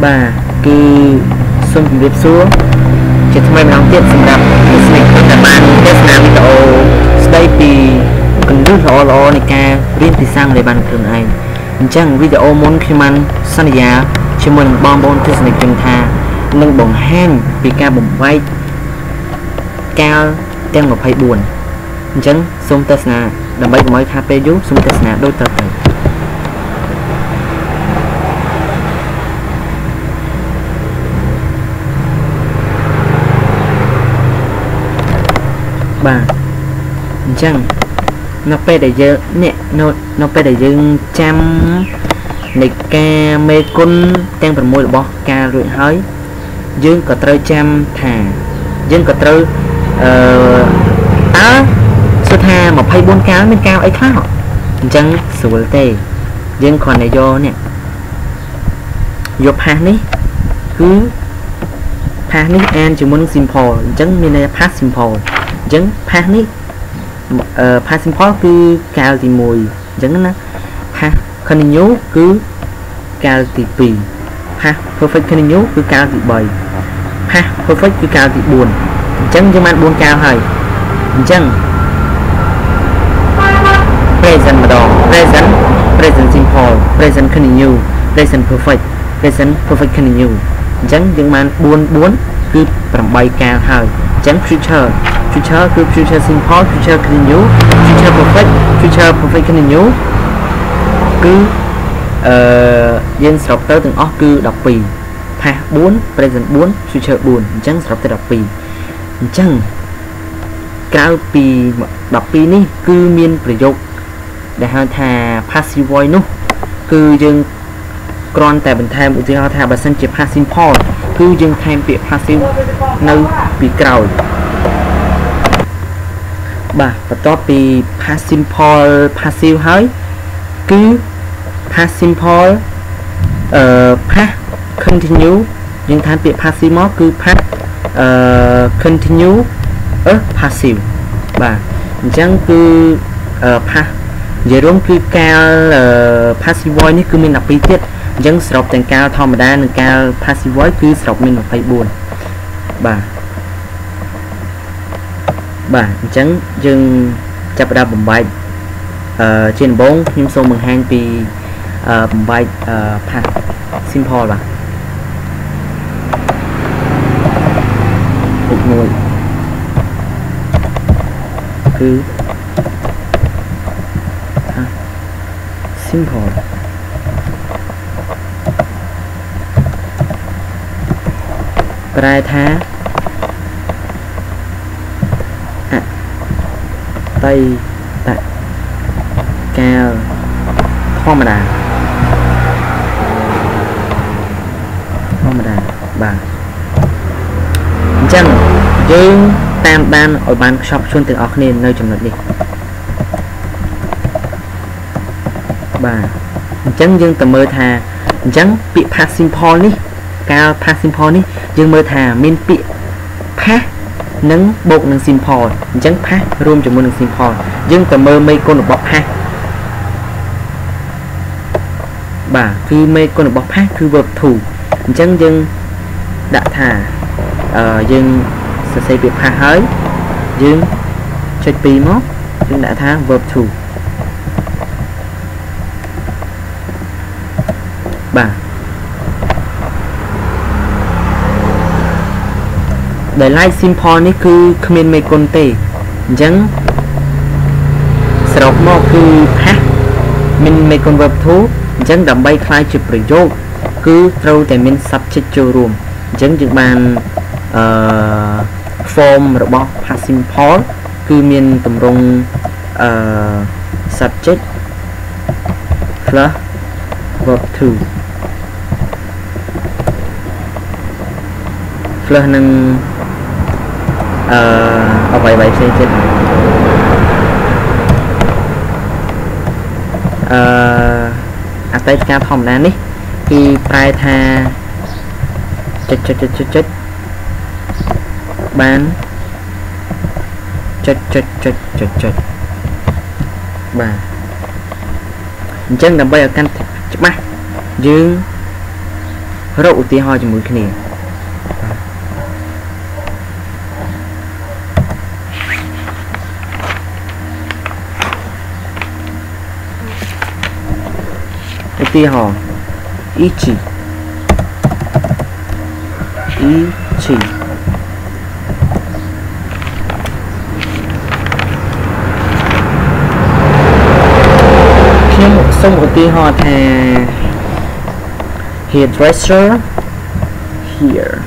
bà cứ xuân việc xua chỉ thay mày làm tiếpសម្រាប់ទស្សនិកជនដែលបានទស្សនាវីដេអូស្ដីពីគន្លឹះល្អៗនៃការរៀនភាសាអង់គ្លេសបានខ្លួនឯងអញ្ចឹងវីដេអូមុនខ្ញុំបានសន្យាជាមួយនឹងបងប្អូនទស្សនិកជនថានឹងបង្ហាញពីការបំបែកកាលទាំង24អញ្ចឹងសូមទស្សនាដើម្បីកុំឲ្យខាតពេលយូរសូមទស្សនាដូចតទៅបាទអញ្ចឹងនៅពេលដែលយើងនេះនៅពេលដែលយើងចាំនៃការមេគុណទាំង6របស់ការរួចហើយយើងក៏ត្រូវចាំថាយើងក៏ត្រូវតើសុទ្ធថា24កាលមានកាលអីខ្លះអញ្ចឹងស្រួលទេយើងគ្រាន់តែយកនេះយកផាសនេះគឺផាសនេះអានជាមួយនឹង simple អញ្ចឹងមានន័យថា past simple អញ្ចឹង past នេះpast simple គឺកាលទី1អញ្ចឹងណា past continue គឺកាលទី2 past perfect continue គឺកាលទី3 past perfect គឺកាលទី4អញ្ចឹងយើងបាន4កាលហើយអញ្ចឹង present ម្ដង present simple present continue present perfect continue អញ្ចឹងយើងបាន4គឺ8កាលហើយអញ្ចឹង future គឺ future simple future continue future perfect continue គឺយើងស្រុបទៅទាំងអស់គឺ12 past 4 present 4 future 4អញ្ចឹងស្រុបទៅ12អញ្ចឹងក្រៅពី12នេះគឺមានប្រយោគដែលហៅថា passive voice នោះគឺយើងគ្រាន់តែបន្ថែមឧទាហរណ៍ថាបើសិនជា past simple គឺយើងថែមពាក្យ passive នៅពីក្រោយបាទបន្ទាប់ពី past simple passive ហើយគឺ past simple past continue យើងថែមពាក្យ passive មកគឺ past continue passive បាទអញ្ចឹងគឺ past និយាយរួមគឺកាល passive voice នេះគឺមាន12ទៀតអញ្ចឹងសរុបទាំងកាលធម្មតានិងកាល passive voice គឺសរុបមាន24បាទអញ្ចឹងយើងចាប់ផ្ដើមបំបែកជាដំបូងខ្ញុំសូមបង្ហាញពីបំបែក past simple បាទមួយគឺ simple ប្រែថាអតីតកាលធម្មតាបាទអញ្ចឹងយើងតាមដានឲ្យបានខ្ជាប់ខ្ជួនទាំងអស់គ្នានៅចំណុចនេះបាទអញ្ចឹងយើងទៅមើលថាអញ្ចឹងពាក្យ past simple នេះកាល past simple នេះយើងមើលថាមានពាក្យ past និងបូកនឹង simple អញ្ចឹង past រួមជាមួយនឹង simple យើងទៅមើលមេគុណរបស់ past បាទគឺមេគុណរបស់ past គឺ verb to អញ្ចឹងយើងដាក់ថាយើងសរសេរពាក្យ past ហើយយើងចុច2មកយើងដាក់ថា verb to បាទដែល like simple នេះគឺគ្មានមេគុណទេអញ្ចឹងសរុបមកគឺ past មានមេគុណ verb to អញ្ចឹងដើម្បីคล้ายជាប្រយោគគឺត្រូវតែមាន subject ចូលរួមអញ្ចឹងយើងបានform របស់ past simple គឺមានទម្រង់subject plus verb to plus នឹងអ្វីៗផ្សេងទៀតអតីតកាលធម្មតានេះគឺប្រែថាចុចបានចុចបាទអញ្ចឹងដើម្បីឲ្យកាន់ច្បាស់យើង រកឧទាហរណ៍ជាមួយគ្នាឧទាហរណ៍ichiខ្ញុំសូមឧទាហរណ៍ថា hairdresser here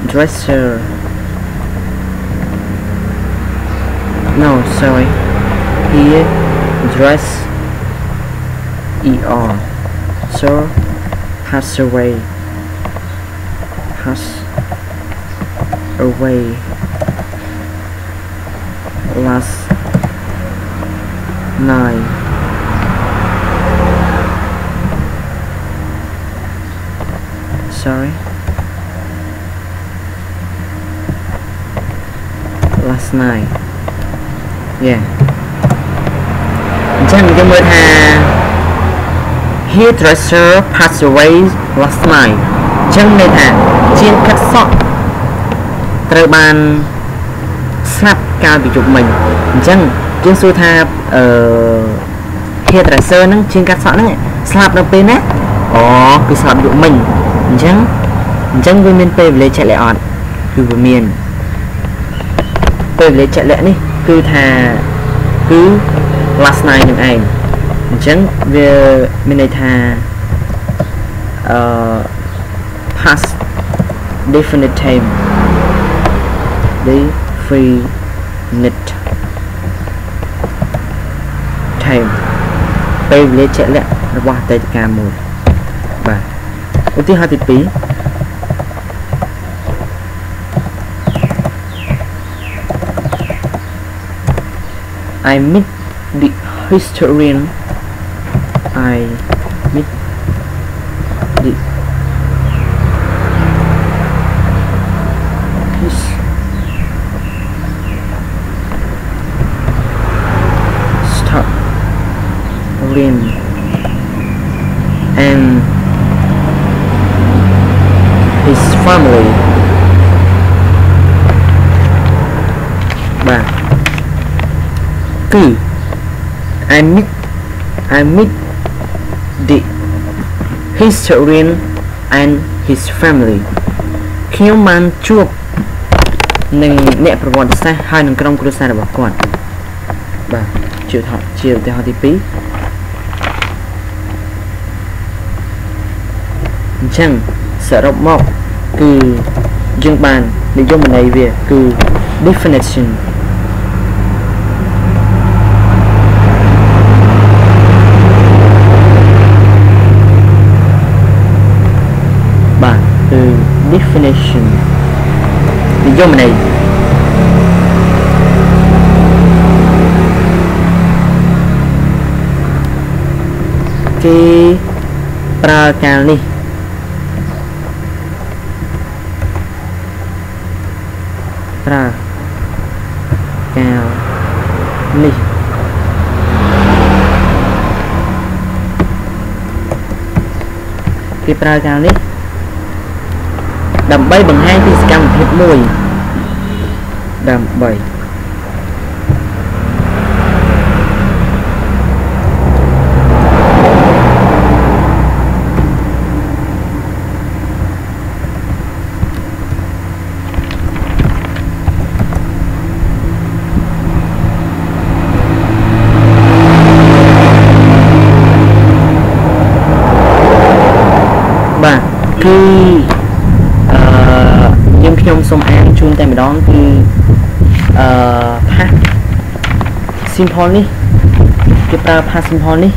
dresser no sorry here dress er so pass away last night sorry last night yeah អញ្ចឹងយើងមើលថា hairdresser passed away last night អញ្ចឹងន័យថាជាងកាត់សក់ត្រូវបានស្លាប់កាលពីយប់មិញអញ្ចឹងយើងសួរថាhairdresser ហ្នឹងជាងកាត់សក់ហ្នឹងស្លាប់នៅពេលណាអូគឺស្លាប់យប់មិញអញ្ចឹងវាមានពេលវេលាជាក់លាក់អត់គឺវាមានពេលវេលាជាក់លាក់នេះគឺថាគឺ last night នឹងឯងអញ្ចឹងវាមានន័យថាpast definite time definite time ពេលវេលាជាក់លាក់របស់អតីតកាលមួយបាទឧទាហរណ៍ទី2I meet the historian I meet the historian and his family បាទគឺ I meet the historian and his family ខ្ញុំបានជួបនឹងអ្នកប្រវត្តិសាស្ត្រហើយនឹងក្រុមគ្រួសាររបស់គាត់បាទជាឧទាហរណ៍ទី2អញ្ចឹងសរុបមកគឺយើងបាននិយមន័យវាគឺ definition definition និយមន័យគេប្រើកាលនេះប្រើកាលនេះគេប្រើកាលនេះដើម្បីបង្ហាញពីសកម្មភាពមួយដើម្បីបាទគឺខ្ញុំសូមអានជូនតែម្ដងគឺpast simple នេះគេប្រើ past simple នេះ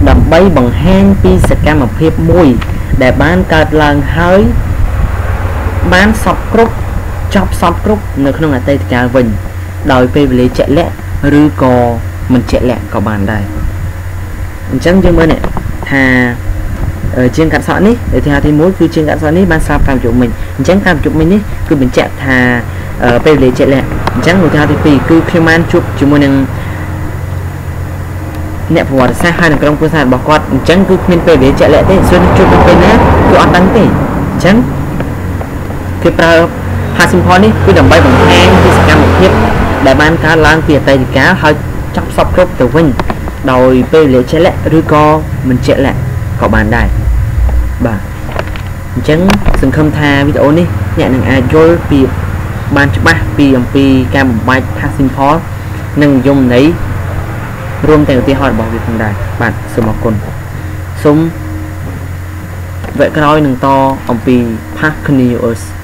ដើម្បីបង្ហាញពីសកម្មភាពមួយដែលបានកើតឡើងហើយបានសពគ្រប់ចប់សពគ្រប់នៅក្នុងអតីតកាលវិញដោយពេលវេលាជាក់លាក់ឬក៏មិនជាក់លាក់ក៏បានដែរអញ្ចឹងយើងមើលនេះថាជាងកាត់សក់នេះឧទាហរណ៍ទី1គឺជាងកាត់សក់នេះបានស្លាប់កម្មយុមិញអញ្ចឹងកម្មយុមិញនេះគឺបញ្ជាក់ថាពេលវេលាជាក់លាក់អញ្ចឹងឧទាហរណ៍ទី2គឺខ្ញុំបានជួបជាមួយនឹង nè phù hợp sai hai là trong cơ sở bảo quạt chẳng cứ nên về để chạy lại thế xuyên chụp một bên á cứ ăn đắng thế chẳng cái pra hai sim phone đi cứ đầm bay bằng hang cứ scan một hiệp đại ban cá lang tiền tay thì cá hơi chắp sắp rốt từ vinh đòi về để chạy lại rồi co mình chạy lại có bàn đài bà chẳng sừng không tha video đi nhẹ năng ai vô vì ban chấp ba vì cam một bài hai sim phone nâng dùng lấy rôm theo tí hỏi bảo việc thằng đài bạn sự mọc cồn súng vậy cái nói nâng to ông pi Park News